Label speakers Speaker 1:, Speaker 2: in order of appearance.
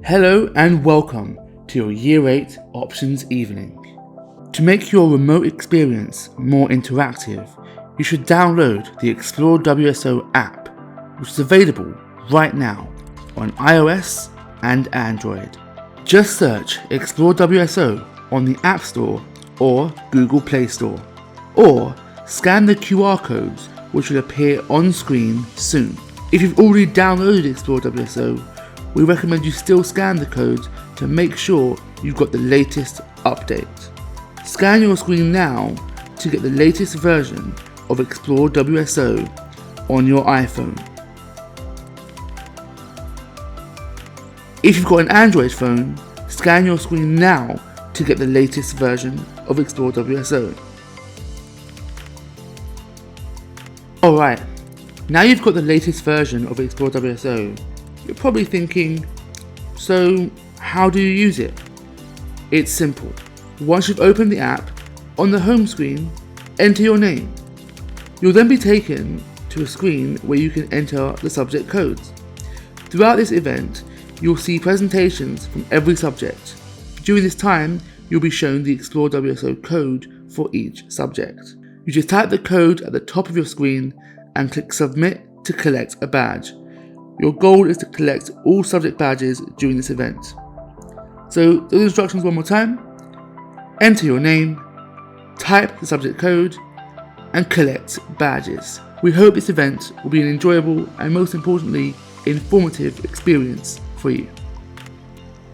Speaker 1: Hello and welcome to your Year 8 Options Evening. To make your remote experience more interactive, you should download the Explore WSO app, which is available right now on iOS and Android. Just search Explore WSO on the App Store or Google Play Store, or scan the QR codes which will appear on screen soon. If you've already downloaded Explore WSO, we recommend you still scan the codes to make sure you've got the latest update. Scan your screen now to get the latest version of Explore WSO on your iPhone. If you've got an Android phone, scan your screen now to get the latest version of Explore WSO. Alright, now you've got the latest version of Explore WSO, you're probably thinking, so how do you use it? It's simple. Once you've opened the app, on the home screen, enter your name. You'll then be taken to a screen where you can enter the subject codes. Throughout this event, you'll see presentations from every subject. During this time, you'll be shown the Explore WSO code for each subject. You just type the code at the top of your screen and click Submit to collect a badge. Your goal is to collect all subject badges during this event. So those instructions one more time. Enter your name, type the subject code, and collect badges. We hope this event will be an enjoyable and most importantly, informative experience for you.